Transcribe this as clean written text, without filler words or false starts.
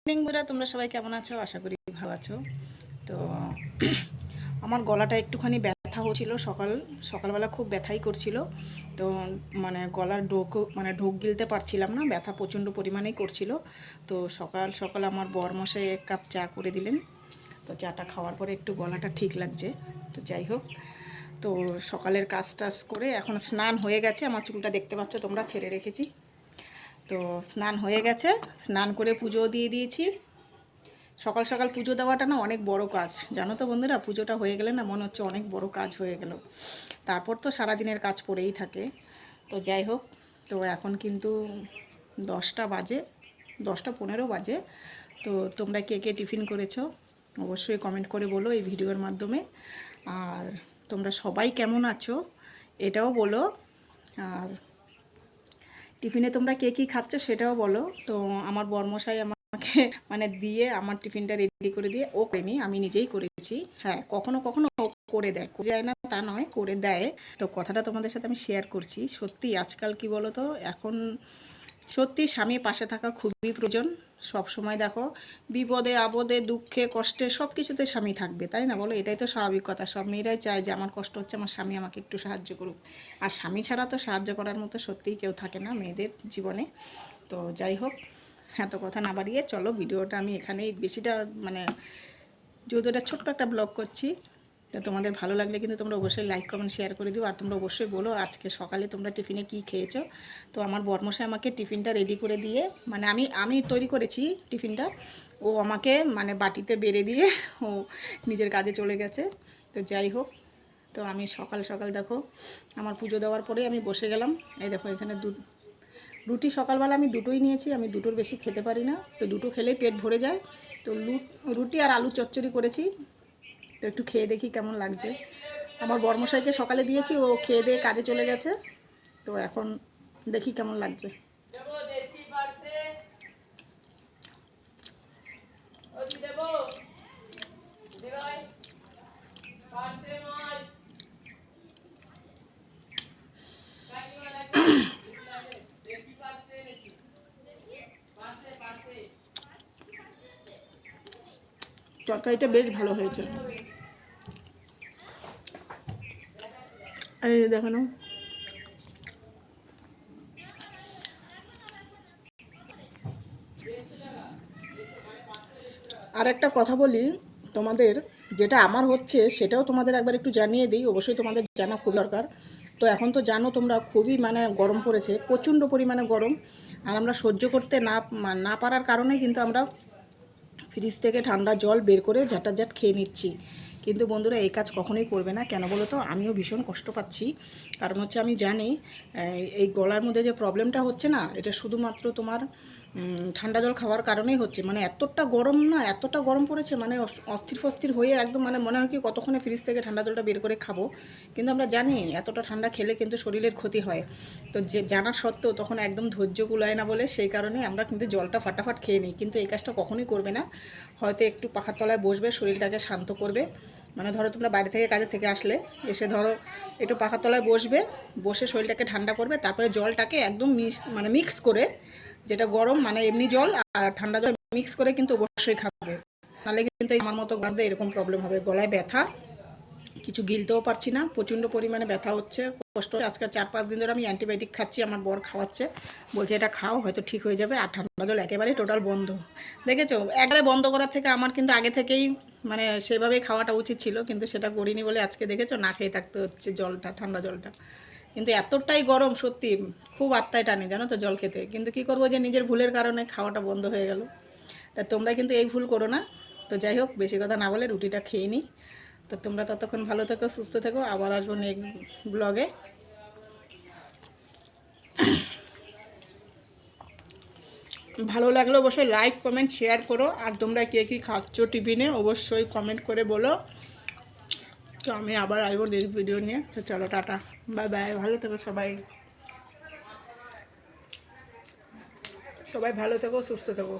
বন্ধুরা, তোমরা সবাই কেমন আছো? আশা করি ভালো আছো। তো আমার গলাটা একটুখানি ব্যথা হচ্ছিল, সকালবেলা খুব ব্যথাই করছিল। তো গলার ঢোক গিলতে পারছিলাম না, ব্যথা প্রচণ্ড পরিমাণেই করছিল। তো সকাল সকাল আমার বরমশাই 1 কাপ চা করে দিলেন। তো চাটা খাওয়ার পরে একটু গলাটা ঠিক লাগছে। তো যাই হোক, তো সকালের কাজ টাজ করে এখন স্নান হয়ে গেছে। আমার চুলটা দেখতে পাচ্ছ তোমরা, ছেড়ে রেখেছি। তো স্নান হয়ে গেছে, স্নান করে পুজো দিয়ে দিয়েছি। সকাল সকাল পুজো দেওয়াটা না অনেক বড় কাজ, জানো তো বন্ধুরা। পুজোটা হয়ে গেলে না মনে হচ্ছে অনেক বড় কাজ হয়ে গেল। তারপর তো সারাদিনের কাজ পড়েই থাকে। তো যাই হোক, তো এখন কিন্তু 10টা বাজে, 10টা 15 বাজে। তো তোমরা কে কে টিফিন করেছো অবশ্যই কমেন্ট করে বলো এই ভিডিওর মাধ্যমে। আর তোমরা সবাই কেমন আছো এটাও বলো। আর টিফিনে তোমরা কে কী খাচ্ছ সেটাও বলো। তো আমার বরমশাই আমাকে দিয়ে আমার টিফিনটা রেডি করে দিয়ে, ও করেনি, আমি নিজেই করেছি। হ্যাঁ, কখনো কখনো ও করে দেয়, করে যায় না তা নয়, করে দেয়। তো কথাটা তোমাদের সাথে আমি শেয়ার করছি। সত্যি আজকাল কি বলো তো, এখন সত্যি স্বামী পাশে থাকা খুবই প্রয়োজন। সব সময় দেখো, বিপদে আপদে দুঃখে কষ্টে সব কিছুতে স্বামী থাকবে, তাই না বলো? এটাই তো স্বাভাবিক কথা। সব মেয়েরাই চায় যে আমার কষ্ট হচ্ছে, আমার স্বামী আমাকে একটু সাহায্য করুক। আর স্বামী ছাড়া তো সাহায্য করার মতো সত্যিই কেউ থাকে না মেয়েদের জীবনে। তো যাই হোক, এত কথা না বাড়িয়ে চলো ভিডিওটা আমি এখানেই বেশিটা যেহেতু এটা ছোট্ট একটা ব্লগ করছি, তো তোমাদের ভালো লাগলে কিন্তু তোমরা অবশ্যই লাইক কমেন্ট শেয়ার করে দিও। আর তোমরা অবশ্যই বলো আজকে সকালে তোমরা টিফিনে কি খেয়েছো। তো আমার বরমশাই আমাকে টিফিনটা রেডি করে দিয়ে, আমি তৈরি করেছি টিফিনটা, ও আমাকে বাটিতে বেড়ে দিয়ে ও নিজের কাজে চলে গেছে। তো যাই হোক, তো আমি সকাল সকাল দেখো, আমার পুজো দেওয়ার পরে আমি বসে গেলাম। এই দেখো এখানে রুটি সকালবেলা আমি দুটোই নিয়েছি, আমি দুটোর বেশি খেতে পারি না। তো দুটো খেলেই পেট ভরে যায়। তো রুটি আর আলু চচ্চড়ি করেছি। তো একটু খেয়ে দেখি কেমন লাগছে। আমার বরমশাইকে সকালে দিয়েছি, ও খেয়ে দিয়ে কাজে চলে গেছে। তো এখন দেখি কেমন লাগছে। তরকারিটা বেশ ভালো হয়েছে। এই দেখো না, আর একটা কথা বলি তোমাদের, যেটা আমার হচ্ছে সেটাও তোমাদের একবার একটু জানিয়ে দিই। অবশ্যই তোমাদের জানা খুব দরকার। তো এখন তো জানো তোমরা, খুবই গরম পড়েছে, প্রচণ্ড পরিমাণে গরম। আর আমরা সহ্য করতে না পারার কারণে কিন্তু আমরা ফ্রিজ থেকে ঠান্ডা জল বের করে ঝাঁটাঝাট খেয়ে নিচ্ছি। কিন্তু বন্ধুরা, এই কাজ কখনোই করবে না। কেন বলো তো? আমিও ভীষণ কষ্ট পাচ্ছি। কারণ হচ্ছে আমি জানি এই গলার মধ্যে যে প্রবলেমটা হচ্ছে না, এটা শুধুমাত্র তোমার ঠান্ডা জল খাওয়ার কারণেই হচ্ছে। এতটা গরম না, এতটা গরম পড়েছে, অস্থির ফস্থির হয়ে একদম মনে হয় কি কতক্ষণে ফ্রিজ থেকে ঠান্ডা জলটা বের করে খাবো। কিন্তু আমরা জানি এতটা ঠান্ডা খেলে কিন্তু শরীরের ক্ষতি হয়। তো যে জানার সত্ত্বেও তখন একদম ধৈর্য কুলায় না বলে সেই কারণে আমরা কিন্তু জলটা ফাটাফাট খেয়ে নিই। কিন্তু এই কাজটা কখনোই করবে না। হয়তো একটু পাখার তলায় বসবে, শরীরটাকে শান্ত করবে। ধরো তোমরা বাইরে থেকে কাজের থেকে আসলে, এসে ধরো একটু পাখার তলায় বসবে, বসে শরীরটাকে ঠান্ডা করবে। তারপরে জলটাকে একদম মিক্স করে, যেটা গরম এমনি জল আর ঠান্ডা জল মিক্স করে কিন্তু অবশ্যই খাবে। নাহলে কিন্তু আমার মতো গরমে এরকম প্রবলেম হবে, গলায় ব্যথা, কিছু গিলতেও পারছি না, প্রচণ্ড পরিমাণে ব্যথা হচ্ছে, কষ্ট। আজকে 4-5 দিন ধরে আমি অ্যান্টিবায়োটিক খাচ্ছি, আমার বর খাওয়াচ্ছে, বলছে এটা খাও হয়তো ঠিক হয়ে যাবে। আর ঠান্ডা জল একেবারেই টোটাল বন্ধ। দেখেছো, একবারে বন্ধ করার থেকে আমার কিন্তু আগে থেকেই সেভাবেই খাওয়াটা উচিত ছিল, কিন্তু সেটা করিনি বলে আজকে দেখেছো না খেয়ে থাকতে হচ্ছে জলটা, ঠান্ডা জলটা। কিন্তু এতটাই গরম, সত্যি খুব আত্মায় টানি জানো তো জল খেতে। কিন্তু কি করবো, যে নিজের ভুলের কারণে খাওয়াটা বন্ধ হয়ে গেল। তা তোমরা কিন্তু এই ভুল করো না। তো যাই হোক, বেশি কথা না বলে রুটিটা খেয়ে নিই। তো তোমরা ততক্ষণ ভালো থেকো, সুস্থ থেকো। আবার আসবো নেক্সট ব্লগে। ভালো লাগলে অবশ্যই লাইক কমেন্ট শেয়ার করো। আর তোমরা কে কী খাচ্ছ টিফিনে অবশ্যই কমেন্ট করে বলো। তো আমি আবার আসবো নেক্সট ভিডিও নিয়ে। তো চলো, টাটা, বাই বাই, ভালো থেকো সবাই। সবাই ভালো থেকো, সুস্থ থেকো।